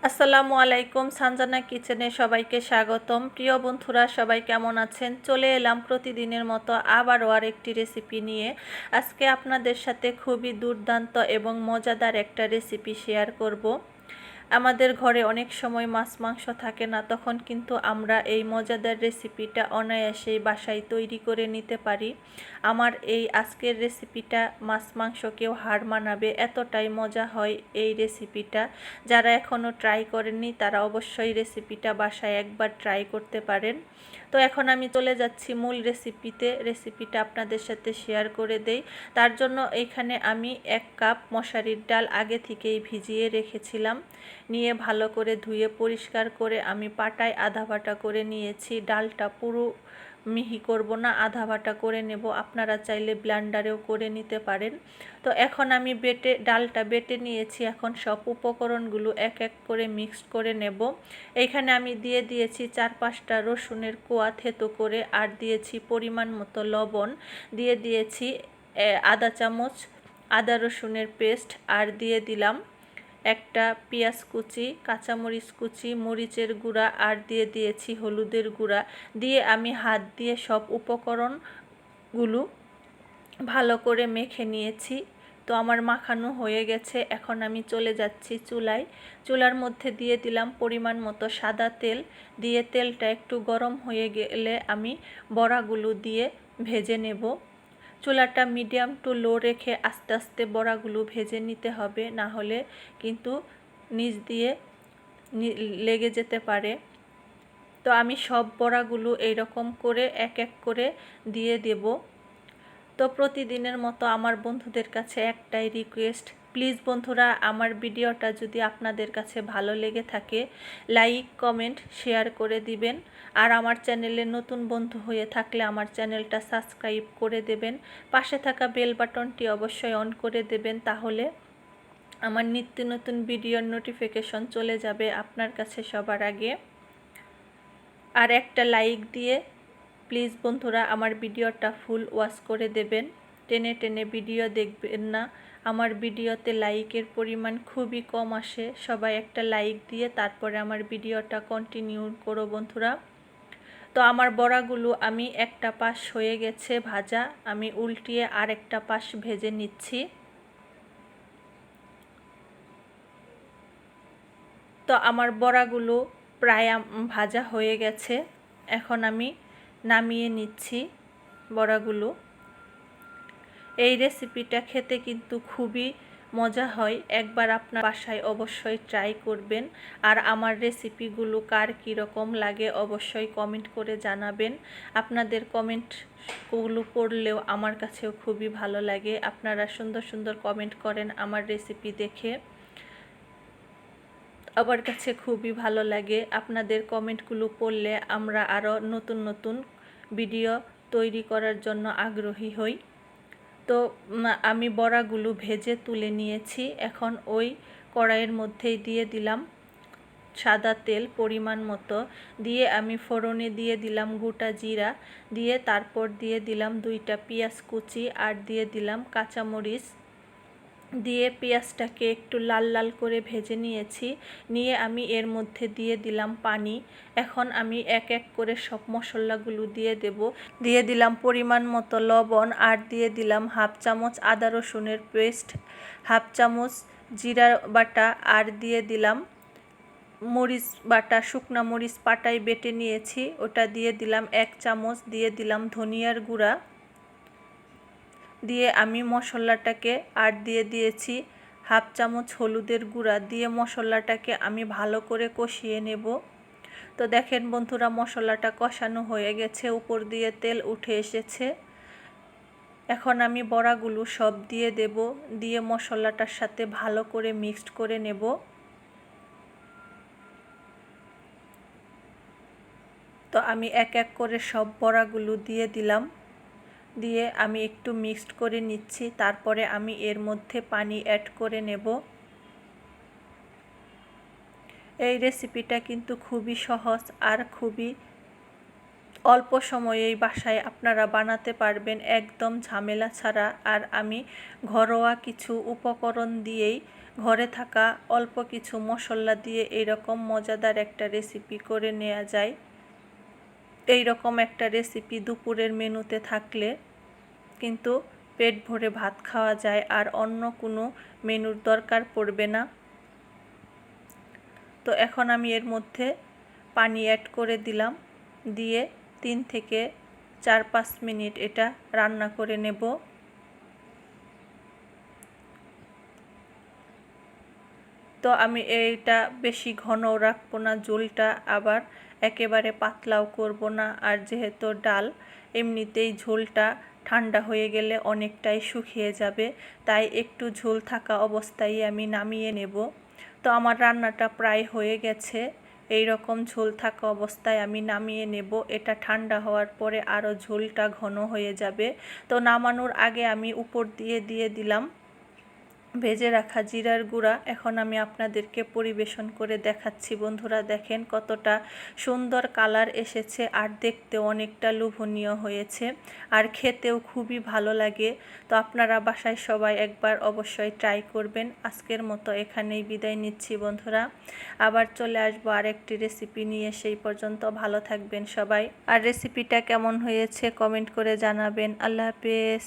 আসসালামু আলাইকুম, সানজানা কিচেনে সবাইকে স্বাগতম। প্রিয় বন্ধুরা, সবাই কেমন আছেন? চলে এলাম প্রতিদিনের মতো আবারও আরেকটি রেসিপি নিয়ে। আজকে আপনাদের সাথে খুবই দুর্দান্ত এবং মজাদার একটা রেসিপি শেয়ার করব। আমাদের ঘরে অনেক সময় মাছ মাংস থাকে না, তখন কিন্তু আমরা এই মজাদার রেসিপিটা অনায়াসেই বাসায় তৈরি করে নিতে পারি। আমার এই আজকের রেসিপিটা মাছ মাংসকেও হার মানাবে, এতটাই মজা হয় এই রেসিপিটা। যারা এখনও ট্রাই করেননি তারা অবশ্যই রেসিপিটা বাসায় একবার ট্রাই করতে পারেন। তো এখন আমি চলে যাচ্ছি মূল রেসিপিতে। রেসিপিটা আপনাদের সাথে শেয়ার করে দেই। তার জন্য এখানে আমি 1 কাপ মশারির ডাল আগে থেকেই ভিজিয়ে রেখেছিলাম। নিয়ে ভালো করে ধুয়ে পরিষ্কার করে আমি পাটায় আধা বাটা করে নিয়েছি। ডালটা পুরো মিহি করব না, আধা বাটা করে নেব। আপনারা চাইলে ব্লেন্ডারেও করে নিতে পারেন। তো এখন আমি ডালটা বেটে নিয়েছি। এখন সব উপকরণগুলো এক এক করে মিক্সড করে নেব। এইখানে আমি দিয়ে দিয়েছি 4-5টা রসুনের কোয়া থেতো করে, আর দিয়েছি পরিমাণ মতো লবণ, দিয়ে দিয়েছি আধা চামচ আদা রসুনের পেস্ট, আর দিয়ে দিলাম একটা পেঁয়াজ কুচি, কাঁচামরিচ কুচি, মরিচের গুঁড়া, আর দিয়ে দিয়েছি হলুদের গুঁড়া। দিয়ে আমি হাত দিয়ে সব উপকরণগুলো ভালো করে মেখে নিয়েছি। তো আমার মাখানো হয়ে গেছে। এখন আমি চলে যাচ্ছি চুলায়। চুলার মধ্যে দিয়ে দিলাম পরিমাণ মতো সাদা তেল। দিয়ে তেলটা একটু গরম হয়ে গেলে আমি বড়াগুলো দিয়ে ভেজে নেব। চুলাটা মিডিয়াম টু লো রেখে আস্তে আস্তে বড়াগুলো ভেজে নিতে হবে, না হলে কিন্তু নিচ দিয়ে লেগে যেতে পারে। তো আমি সব বড়াগুলো এইরকম করে এক এক করে দিয়ে দেব। তো প্রতিদিনের মতো আমার বন্ধুদের কাছে একটাই রিকোয়েস্ট, প্লিজ বন্ধুরা, আমার ভিডিওটা যদি আপনাদের কাছে ভালো লেগে থাকে লাইক কমেন্ট শেয়ার করে দিবেন। আর আমার চ্যানেলে নতুন বন্ধু হয়ে থাকলে আমার চ্যানেলটা সাবস্ক্রাইব করে দেবেন। পাশে থাকা বেল বাটনটি অবশ্যই অন করে দেবেন, তাহলে আমার নিত্য নতুন ভিডিওর নোটিফিকেশন চলে যাবে আপনার কাছে সবার আগে। আর একটা লাইক দিয়ে প্লিজ বন্ধুরা আমার ভিডিওটা ফুল ওয়াচ করে দেবেন। টেনে টেনে ভিডিও দেখবেন না, আমার ভিডিওতে লাইকের পরিমাণ খুবই কম আসে। সবাই একটা লাইক দিয়ে তারপরে আমার ভিডিওটা কন্টিনিউ করো বন্ধুরা। তো আমার বড়াগুলো আমি একটা পাশ হয়ে গেছে ভাজা, আমি উল্টিয়ে আর একটা পাশ ভেজে নিচ্ছি। তো আমার বড়াগুলো প্রায় ভাজা হয়ে গেছে। এখন আমি নামিয়ে নিচ্ছি বড়াগুলো। এই রেসিপিটা খেতে কিন্তু খুবই মজা হয়, একবার আপনার বাসায় অবশ্যই ট্রাই করবেন। আর আমার রেসিপিগুলো কার কীরকম লাগে অবশ্যই কমেন্ট করে জানাবেন। আপনাদের কমেন্টগুলো পড়লেও আমার কাছেও খুবই ভালো লাগে। আপনারা সুন্দর সুন্দর কমেন্ট করেন আমার রেসিপি দেখে, আমার কাছে খুবই ভালো লাগে। আপনাদের কমেন্টগুলো পড়লে আমরা আরও নতুন নতুন ভিডিও তৈরি করার জন্য আগ্রহী হই। তো আমি বড়াগুলো ভেজে তুলে নিয়েছি। এখন ওই কড়াইয়ের মধ্যেই দিয়ে দিলাম সাদা তেল পরিমাণ মতো, দিয়ে আমি ফোড়নে দিয়ে দিলাম গোটা জিরা, দিয়ে তারপর দিয়ে দিলাম 2টা পেঁয়াজ কুচি, আর দিয়ে দিলাম কাঁচামরিচ, দিয়ে পেঁয়াজটাকে একটু লাল লাল করে ভেজে নিয়েছি। নিয়ে আমি এর মধ্যে দিয়ে দিলাম পানি। এখন আমি এক এক করে সব মশলাগুলো দিয়ে দেব। দিয়ে দিলাম পরিমাণ মতো লবণ, আর দিয়ে দিলাম 1/2 চামচ আদা রসুনের পেস্ট, 1/2 চামচ জিরা বাটা, আর দিয়ে দিলাম মরিচ বাটা, শুকনা মরিচ পাটায় বেটে নিয়েছি ওটা দিয়ে দিলাম 1 চামচ, দিয়ে দিলাম ধনিয়ার গুঁড়া, দিয়ে আমি মশলাটাকে, আর দিয়ে দিয়েছি 1/2 চামচ হলুদের গুঁড়া, দিয়ে মশলাটাকে আমি ভালো করে কষিয়ে নেব। তো দেখেন বন্ধুরা, মশলাটা কষানো হয়ে গেছে, উপর দিয়ে তেল উঠে এসেছে। এখন আমি বড়াগুলো সব দিয়ে দেব, দিয়ে মশলাটার সাথে ভালো করে মিক্সড করে নেব। তো আমি এক এক করে সব বড়াগুলো দিয়ে দিলাম, দিয়ে আমি একটু মিক্সড করে নিচ্ছি। তারপরে আমি এর মধ্যে পানি অ্যাড করে নেব। এই রেসিপিটা কিন্তু খুবই সহজ আর খুবই অল্প সময়েই বাসায় আপনারা বানাতে পারবেন, একদম ঝামেলা ছাড়া। আর আমি ঘরোয়া কিছু উপকরণ দিয়েই ঘরে থাকা অল্প কিছু মশলা দিয়ে এইরকম মজাদার একটা রেসিপি করে নেওয়া যায়। এই রকম একটা রেসিপি দুপুরের মেনুতে থাকলে কিন্তু পেট ভরে ভাত খাওয়া যায়, আর অন্য কোনো মেনুর দরকার পড়বে না। তো এখন আমি এর মধ্যে পানি অ্যাড করে দিলাম, দিয়ে 3 থেকে 4-5 মিনিট এটা রান্না করে নেব। তো আমি এইটা বেশি ঘনও রাখবো না, ঝোলটা আবার একেবারে পাতলাও করব না। আর যেহেতু ডাল এমনিতেই ঝোলটা ঠান্ডা হয়ে গেলে অনেকটাই শুকিয়ে যাবে, তাই একটু ঝোল থাকা অবস্থায় আমি নামিয়ে নেব। তো আমার রান্নাটা প্রায় হয়ে গেছে, এই রকম ঝোল থাকা অবস্থায় আমি নামিয়ে নেব। এটা ঠান্ডা হওয়ার পরে আরও ঝোলটা ঘন হয়ে যাবে। তো নামানোর আগে আমি উপর দিয়ে দিলাম ভেজে রাখা জিরার গুঁড়া। এখন আমি আপনাদেরকে পরিবেশন করে দেখাচ্ছি। বন্ধুরা দেখেন কতটা সুন্দর কালার এসেছে, আর দেখতেও অনেকটা লোভনীয় হয়েছে, আর খেতেও খুবই ভালো লাগে। তো আপনারা বাসায় সবাই একবার অবশ্যই ট্রাই করবেন। আজকের মতো এখানেই বিদায় নিচ্ছি বন্ধুরা, আবার চলে আসবো আরেকটি রেসিপি নিয়ে। সেই পর্যন্ত ভালো থাকবেন সবাই, আর রেসিপিটা কেমন হয়েছে কমেন্ট করে জানাবেন। আল্লাহ হাফেজ।